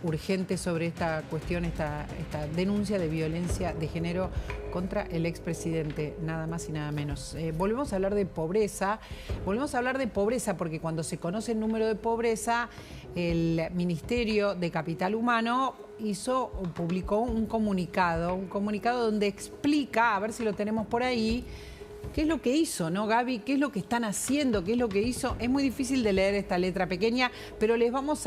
urgente sobre esta cuestión, esta denuncia de violencia de género contra el expresidente, nada más y nada menos. Volvemos a hablar de pobreza, porque cuando se conoce el número de pobreza, el Ministerio de Capital Humano publicó un comunicado donde explica, a ver si lo tenemos por ahí, qué es lo que hizo, ¿no, Gaby? ¿Qué es lo que están haciendo? ¿Qué es lo que hizo? Es muy difícil de leer esta letra pequeña, pero les vamos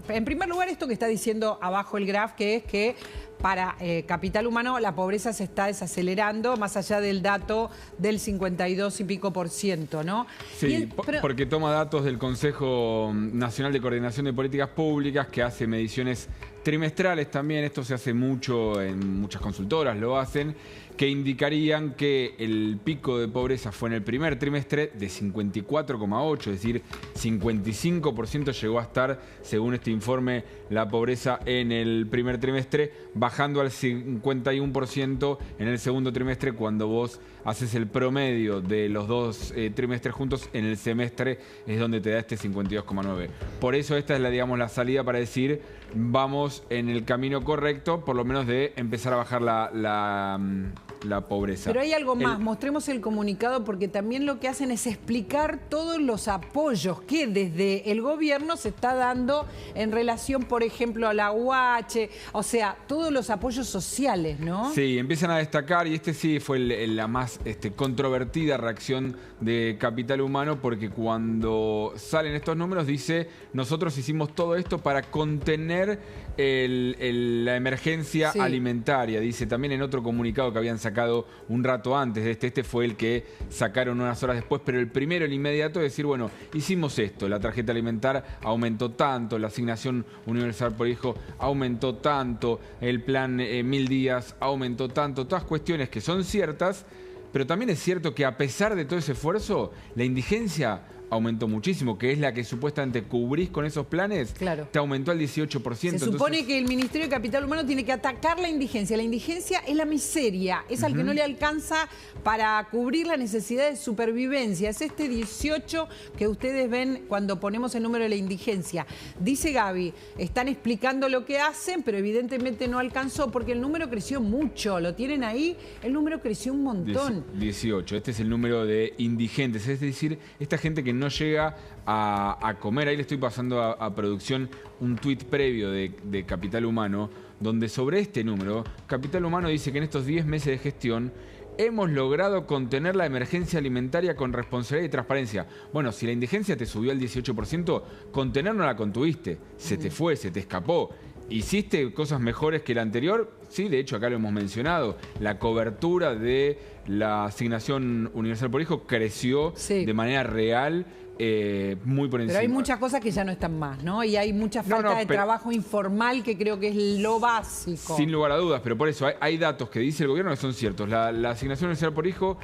en primer lugar, esto que está diciendo abajo el graph, que es que para Capital Humano la pobreza se está desacelerando, más allá del dato del 52 y pico %, ¿no? Sí, porque toma datos del Consejo Nacional de Coordinación de Políticas Públicas, que hace mediciones trimestrales también, esto se hace mucho, en muchas consultoras lo hacen, que indicarían que el pico de pobreza fue en el primer trimestre de 54,8, es decir, 55% llegó a estar, según este informe, la pobreza en el primer trimestre, bajando al 51% en el segundo trimestre, cuando vos haces el promedio de los dos trimestres juntos, en el semestre es donde te da este 52,9. Por eso esta es la salida para decir, vamos en el camino correcto, por lo menos de empezar a bajar la pobreza. Pero hay algo más, mostremos el comunicado, porque también lo que hacen es explicar todos los apoyos que desde el gobierno se está dando en relación, por ejemplo, a la UH, o sea, todos los apoyos sociales, ¿no? Sí, empiezan a destacar, y este sí fue la más controvertida reacción de Capital Humano, porque cuando salen estos números dice, nosotros hicimos todo esto para contener la emergencia alimentaria. Dice también en otro comunicado que habían sacado un rato antes de este fue el que sacaron unas horas después, pero el primero, el inmediato, es decir, bueno, hicimos esto, la tarjeta alimentar aumentó tanto, la asignación universal por hijo aumentó tanto, el plan 1000 días aumentó tanto, todas cuestiones que son ciertas, pero también es cierto que a pesar de todo ese esfuerzo, la indigencia aumentó muchísimo, que es la que supuestamente cubrís con esos planes, claro, te aumentó al 18%. Se supone que el Ministerio de Capital Humano tiene que atacar la indigencia. La indigencia es la miseria, es al que no le alcanza para cubrir la necesidad de supervivencia. Es este 18 que ustedes ven cuando ponemos el número de la indigencia. Dice Gaby, están explicando lo que hacen, pero evidentemente no alcanzó porque el número creció mucho. ¿Lo tienen ahí? El número creció un montón. 18, este es el número de indigentes, es decir, esta gente que no llega a comer. Ahí le estoy pasando a producción un tuit previo de Capital Humano, donde sobre este número, Capital Humano dice que en estos 10 meses de gestión hemos logrado contener la emergencia alimentaria con responsabilidad y transparencia. Bueno, si la indigencia te subió al 18%, contener no la contuviste, se te fue, se te escapó. ¿Hiciste cosas mejores que la anterior? Sí, de hecho acá lo hemos mencionado. La cobertura de la asignación universal por hijo creció de manera real, muy por encima. Pero hay muchas cosas que ya no están más, ¿no? Y hay mucha falta de trabajo informal, que creo que es lo básico. Sin lugar a dudas, pero por eso hay datos que dice el gobierno que son ciertos. La asignación universal por hijo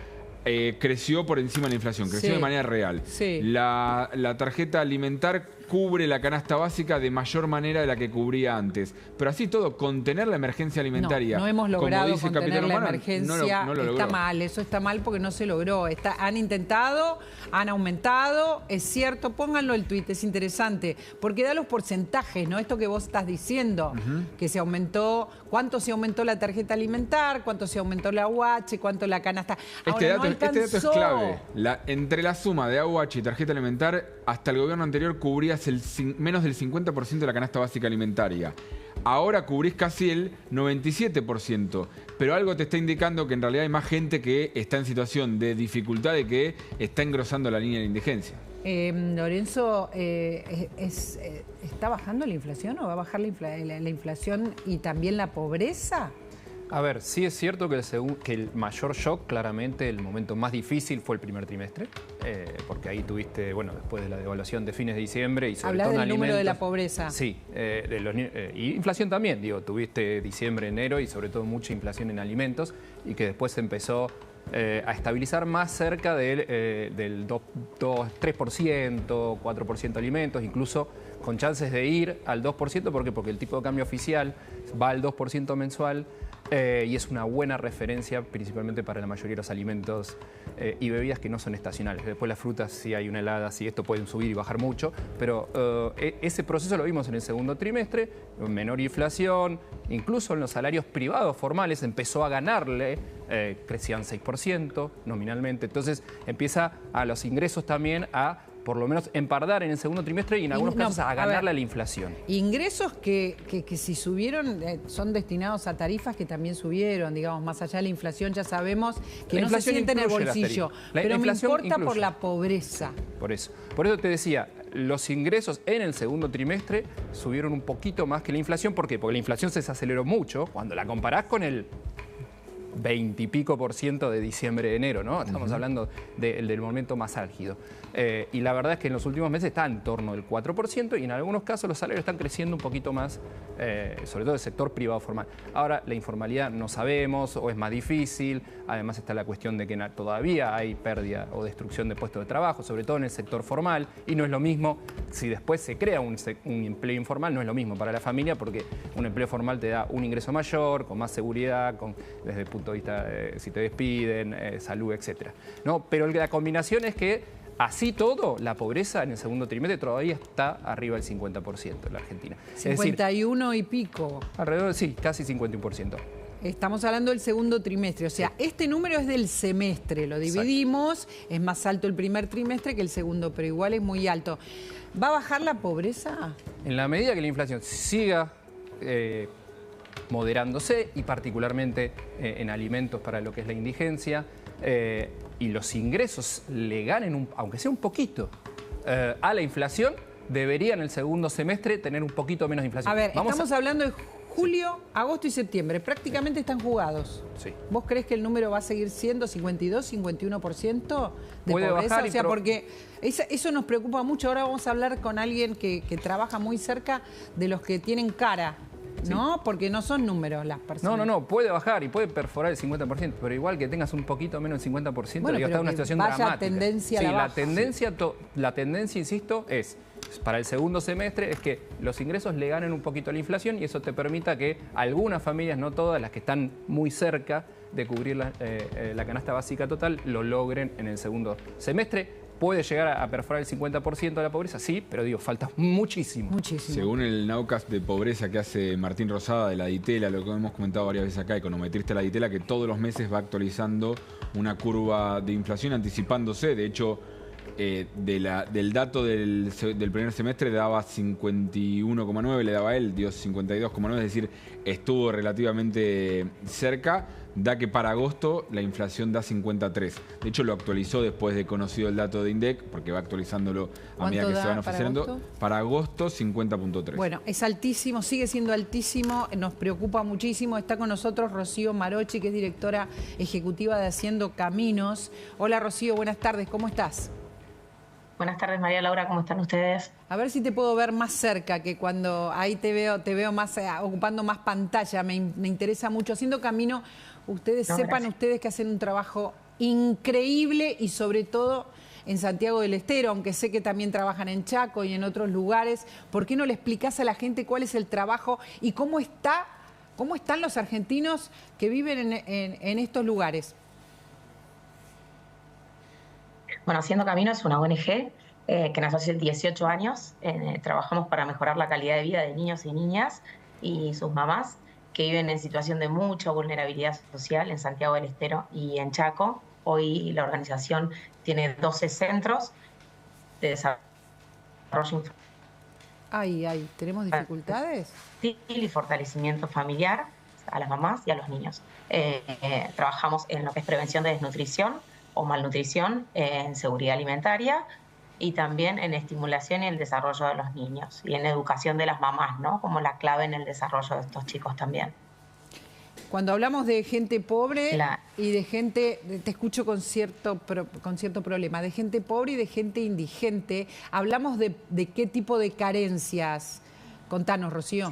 creció por encima de la inflación, creció de manera real. La tarjeta alimentar cubre la canasta básica de mayor manera de la que cubría antes. Pero así todo, contener la emergencia alimentaria. No hemos logrado contener la emergencia. No lo está mal, eso está mal porque no se logró. Han intentado, han aumentado, es cierto, pónganlo el tuit, es interesante, porque da los porcentajes, ¿no? Esto que vos estás diciendo, que se aumentó, cuánto se aumentó la tarjeta alimentar, cuánto se aumentó la UH, cuánto la canasta. Este dato es clave. Entre la suma de AUH y tarjeta alimentar, hasta el gobierno anterior cubrías menos del 50% de la canasta básica alimentaria. Ahora cubrís casi el 97%, pero algo te está indicando que en realidad hay más gente que está en situación de dificultad y que está engrosando la línea de indigencia. Lorenzo, ¿está bajando la inflación o va a bajar la inflación y también la pobreza? A ver, sí es cierto que el mayor shock, claramente el momento más difícil fue el primer trimestre, porque ahí tuviste, bueno, después de la devaluación de fines de diciembre y sobre todo en alimentos. Hablar del número de la pobreza. Sí, y inflación también, tuviste diciembre, enero y sobre todo mucha inflación en alimentos y que después se empezó a estabilizar más cerca del 3%, 4% alimentos, incluso con chances de ir al 2%. ¿Por qué? Porque el tipo de cambio oficial va al 2% mensual. Y es una buena referencia principalmente para la mayoría de los alimentos y bebidas que no son estacionales. Después las frutas, si hay una helada, si esto pueden subir y bajar mucho, pero ese proceso lo vimos en el segundo trimestre, menor inflación, incluso en los salarios privados formales empezó a ganarle, crecían 6% nominalmente, entonces empieza a los ingresos también a por lo menos empardar en el segundo trimestre y en algunos casos a ganarle a la inflación. Ingresos que si subieron son destinados a tarifas que también subieron, digamos, más allá de la inflación ya sabemos que no se siente en el bolsillo. Pero me importa por la pobreza. Por eso te decía, los ingresos en el segundo trimestre subieron un poquito más que la inflación. ¿Por qué? Porque la inflación se desaceleró mucho cuando la comparás con el 20 y pico % de diciembre, enero, ¿no? Estamos hablando del momento más álgido. Y la verdad es que en los últimos meses está en torno del 4% y en algunos casos los salarios están creciendo un poquito más, sobre todo el sector privado formal. Ahora, la informalidad no sabemos o es más difícil. Además está la cuestión de que todavía hay pérdida o destrucción de puestos de trabajo, sobre todo en el sector formal. Y no es lo mismo, si después se crea un empleo informal, no es lo mismo para la familia porque un empleo formal te da un ingreso mayor, con más seguridad, desde el punto de vista si te despiden, salud, etc. ¿No? Pero la combinación es que así todo, la pobreza en el segundo trimestre todavía está arriba del 50% en la Argentina. 51 y pico. Alrededor, sí, casi 51%. Estamos hablando del segundo trimestre, o sea, este número es del semestre, lo dividimos, exacto. Es más alto el primer trimestre que el segundo, pero igual es muy alto. ¿Va a bajar la pobreza? En la medida que la inflación siga moderándose y particularmente en alimentos para lo que es la indigencia, y los ingresos le ganen, aunque sea un poquito, a la inflación, debería en el segundo semestre tener un poquito menos de inflación. A ver, estamos hablando de julio, agosto y septiembre. Prácticamente están jugados. Sí. ¿Vos crees que el número va a seguir siendo 52, 51% de puede pobreza? Bajar o sea, porque eso nos preocupa mucho. Ahora vamos a hablar con alguien que trabaja muy cerca de los que tienen cara. ¿No? Sí. Porque no son números las personas. No, puede bajar y puede perforar el 50%, pero igual que tengas un poquito menos del 50%, bueno, está en una situación dramática. Tendencia a la baja. La tendencia, insisto, es para el segundo semestre es que los ingresos le ganen un poquito a la inflación y eso te permita que algunas familias, no todas, las que están muy cerca de cubrir la canasta básica total, lo logren en el segundo semestre. ¿Puede llegar a perforar el 50% de la pobreza? Sí, pero digo, falta muchísimo. Muchísimo. Según el Nowcast de pobreza que hace Martín Rosada de la Ditela, lo que hemos comentado varias veces acá, econometrista de la Ditela, que todos los meses va actualizando una curva de inflación anticipándose. De hecho, del dato del primer semestre daba 51,9, le daba él, dio 52,9, es decir, estuvo relativamente cerca. Da que para agosto la inflación da 53. De hecho, lo actualizó después de conocido el dato de INDEC, porque va actualizándolo a medida que se van ofreciendo. Para agosto, 50,3. Bueno, es altísimo, sigue siendo altísimo, nos preocupa muchísimo. Está con nosotros Rocío Marochi, que es directora ejecutiva de Haciendo Caminos. Hola Rocío, buenas tardes, ¿cómo estás? Buenas tardes, María Laura, ¿cómo están ustedes? A ver si te puedo ver más cerca, que cuando ahí te veo más ocupando más pantalla, me interesa mucho. Haciendo Camino, sepan ustedes que hacen un trabajo increíble y sobre todo en Santiago del Estero, aunque sé que también trabajan en Chaco y en otros lugares. ¿Por qué no le explicás a la gente cuál es el trabajo y cómo están los argentinos que viven en estos lugares? Bueno, Haciendo Camino es una ONG que nació hace 18 años. Trabajamos para mejorar la calidad de vida de niños y niñas y sus mamás que viven en situación de mucha vulnerabilidad social en Santiago del Estero y en Chaco. Hoy la organización tiene 12 centros de desarrollo infantil. ¿Tenemos dificultades? Y fortalecimiento familiar a las mamás y a los niños. Trabajamos en lo que es prevención de desnutrición o malnutrición, en seguridad alimentaria y también en estimulación y el desarrollo de los niños y en educación de las mamás, ¿no? Como la clave en el desarrollo de estos chicos también. Cuando hablamos de gente pobre y de gente, te escucho con cierto problema, de gente pobre y de gente indigente, hablamos de qué tipo de carencias. Contanos, Rocío.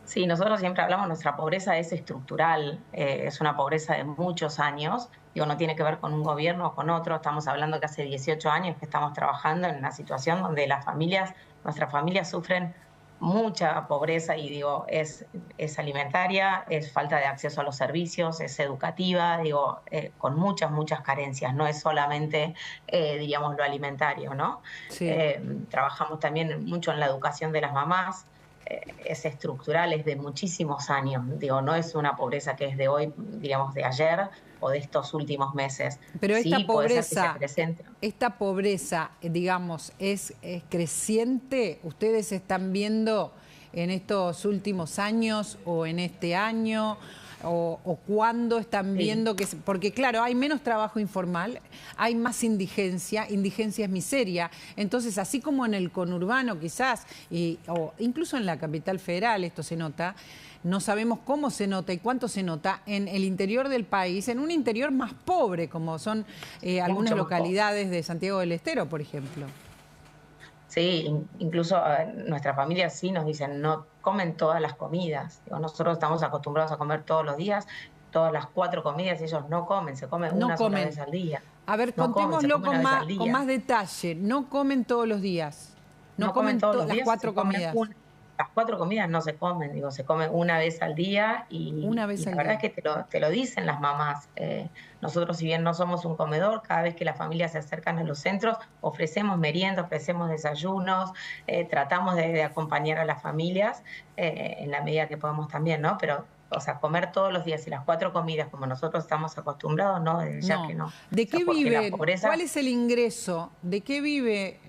Sí, nosotros siempre hablamos, nuestra pobreza es estructural, es una pobreza de muchos años Digo, no tiene que ver con un gobierno o con otro, estamos hablando que hace 18 años que estamos trabajando en una situación donde nuestras familias sufren mucha pobreza y digo, es alimentaria, es falta de acceso a los servicios, es educativa, digo, con muchas carencias, no es solamente, diríamos, lo alimentario, ¿no? Sí. Trabajamos también mucho en la educación de las mamás, es estructural, es de muchísimos años, digo, no es una pobreza que es de hoy, digamos, de ayer o de estos últimos meses. Pero sí, esta pobreza, digamos, ¿es creciente? ¿Ustedes están viendo en estos últimos años o en este año? ¿O cuándo están viendo que...? Porque claro, hay menos trabajo informal, hay más indigencia es miseria. Entonces, así como en el conurbano quizás, o incluso en la capital federal esto se nota, no sabemos cómo se nota y cuánto se nota en el interior del país, en un interior más pobre, como son algunas localidades de Santiago del Estero, por ejemplo. Sí, incluso nuestras familias sí nos dicen, no comen todas las comidas. Digo, nosotros estamos acostumbrados a comer todos los días, todas las 4 comidas, y ellos no comen, se comen una sola vez al día. A ver, contémoslo con más detalle. No comen todos los días. No comen todos los días, las 4 comidas. Las 4 comidas no se comen, digo, se comen una vez al día y la verdad es que te lo dicen las mamás. Nosotros, si bien no somos un comedor, cada vez que las familias se acercan a los centros, ofrecemos merienda, ofrecemos desayunos, tratamos de acompañar a las familias en la medida que podemos también, ¿no? Pero, o sea, comer todos los días y las 4 comidas como nosotros estamos acostumbrados, ¿no? Ya que no. ¿De qué vive? ¿Cuál es el ingreso? ¿De qué vive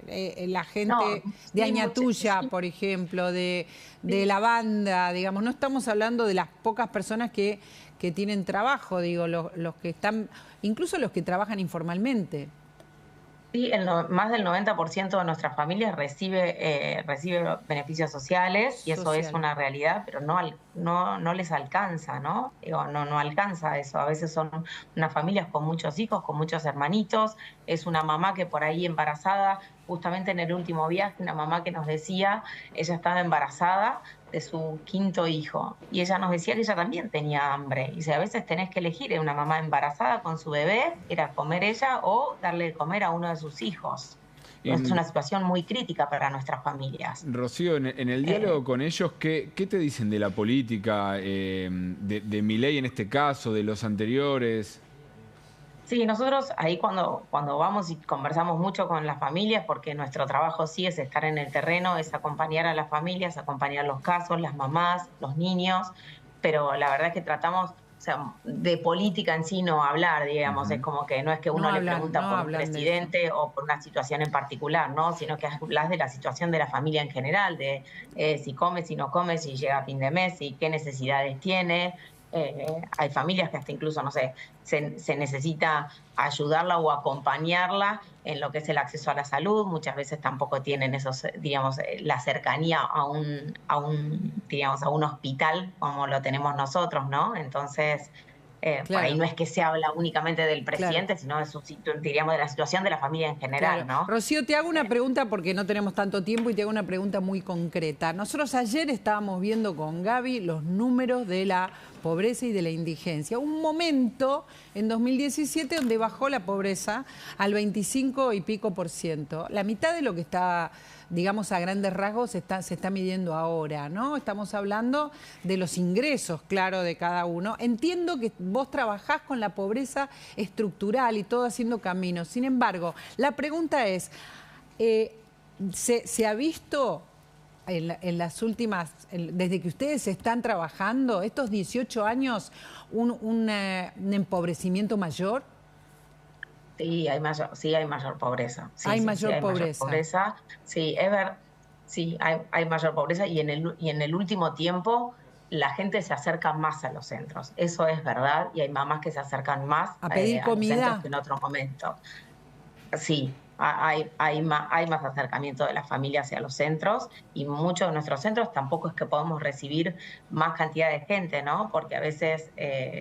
la gente de Añatuya, por ejemplo, de la banda? Digamos, no estamos hablando de las pocas personas que tienen trabajo, digo, los que están, incluso los que trabajan informalmente. Sí, más del 90% de nuestras familias recibe beneficios sociales y eso es una realidad, pero no les alcanza, ¿no? Digo, no alcanza eso. A veces son unas familias con muchos hijos, con muchos hermanitos. Es una mamá que por ahí embarazada, justamente en el último viaje, una mamá que nos decía, ella estaba embarazada de su 5º hijo y ella nos decía que ella también tenía hambre. Y dice, a veces tenés que elegir, una mamá embarazada con su bebé, era comer ella o darle de comer a uno de sus hijos. Es una situación muy crítica para nuestras familias. Rocío, en el diálogo con ellos, ¿qué te dicen de la política, de Milei en este caso, de los anteriores? Sí, nosotros ahí cuando vamos y conversamos mucho con las familias, porque nuestro trabajo sí es estar en el terreno, es acompañar a las familias, acompañar los casos, las mamás, los niños, pero la verdad es que tratamos, o sea, de política en sí no hablar, digamos, es como que no es que uno le pregunta por un presidente o por una situación en particular, ¿no? Sino que hablas de la situación de la familia en general, de si come, si no come, si llega a fin de mes, y qué necesidades tiene. Hay familias que hasta incluso, no sé, se necesita ayudarla o acompañarla en lo que es el acceso a la salud. Muchas veces tampoco tienen esos, digamos, la cercanía a un hospital como lo tenemos nosotros, ¿no? Entonces, por ahí no es que se habla únicamente del presidente, sino diríamos, de la situación de la familia en general, ¿no? Rocío, te hago una pregunta porque no tenemos tanto tiempo y te hago una pregunta muy concreta. Nosotros ayer estábamos viendo con Gaby los números de la pobreza y de la indigencia. Un momento en 2017 donde bajó la pobreza al 25 y pico %. La mitad de lo que está, digamos, a grandes rasgos se está midiendo ahora, ¿no? Estamos hablando de los ingresos, claro, de cada uno. Entiendo que vos trabajás con la pobreza estructural y todo haciendo caminos. Sin embargo, la pregunta es, ¿se ha visto en las últimas, desde que ustedes están trabajando, estos 18 años, un empobrecimiento mayor? Sí, hay mayor pobreza. Sí, hay mayor pobreza. Sí, hay mayor pobreza y en el último tiempo la gente se acerca más a los centros. Eso es verdad y hay mamás que se acercan más a pedir comida los centros que en otro momento. Sí, hay más acercamiento de las familias hacia los centros y muchos de nuestros centros tampoco es que podemos recibir más cantidad de gente, ¿no? Porque a veces,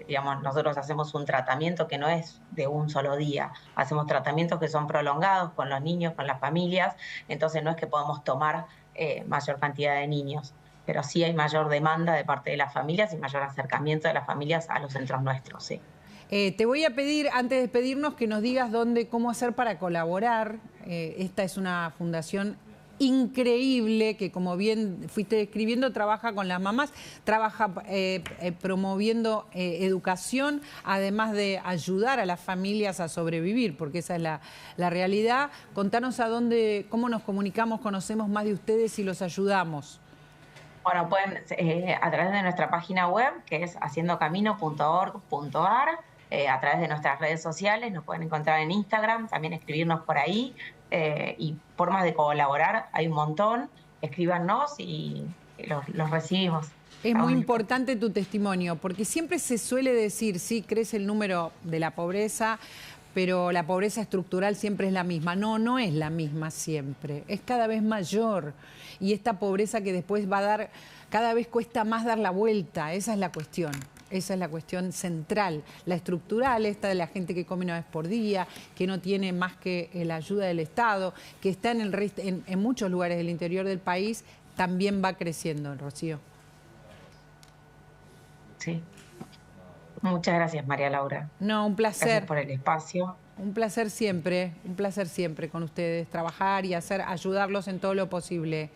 digamos, nosotros hacemos un tratamiento que no es de un solo día, hacemos tratamientos que son prolongados con los niños, con las familias, entonces no es que podamos tomar mayor cantidad de niños, pero sí hay mayor demanda de parte de las familias y mayor acercamiento de las familias a los centros nuestros, sí. Te voy a pedir, antes de despedirnos, que nos digas cómo hacer para colaborar. Esta es una fundación increíble que, como bien fuiste describiendo, trabaja con las mamás, trabaja promoviendo educación, además de ayudar a las familias a sobrevivir, porque esa es la realidad. Contanos cómo nos comunicamos, conocemos más de ustedes y los ayudamos. Bueno, pueden a través de nuestra página web, que es haciendocamino.org.ar, a través de nuestras redes sociales, nos pueden encontrar en Instagram, también escribirnos por ahí, y formas de colaborar hay un montón. Escríbanos y los recibimos. Es muy importante tu testimonio, porque siempre se suele decir, sí, crece el número de la pobreza, pero la pobreza estructural siempre es la misma. No, no es la misma siempre, es cada vez mayor. Y esta pobreza que después va a dar, cada vez cuesta más dar la vuelta, esa es la cuestión. Esa es la cuestión central. La estructural, esta de la gente que come una vez por día, que no tiene más que la ayuda del Estado, que está en muchos lugares del interior del país, también va creciendo, Rocío. Sí. Muchas gracias, María Laura. No, un placer. Gracias por el espacio. Un placer siempre con ustedes, trabajar y ayudarlos en todo lo posible.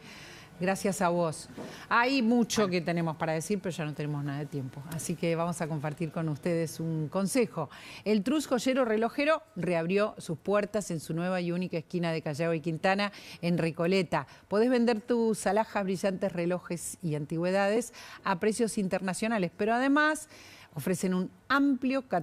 Gracias a vos. Hay mucho que tenemos para decir, pero ya no tenemos nada de tiempo. Así que vamos a compartir con ustedes un consejo. El Trus Joyero Relojero reabrió sus puertas en su nueva y única esquina de Callao y Quintana, en Recoleta. Podés vender tus alhajas, brillantes, relojes y antigüedades a precios internacionales, pero además ofrecen un amplio catálogo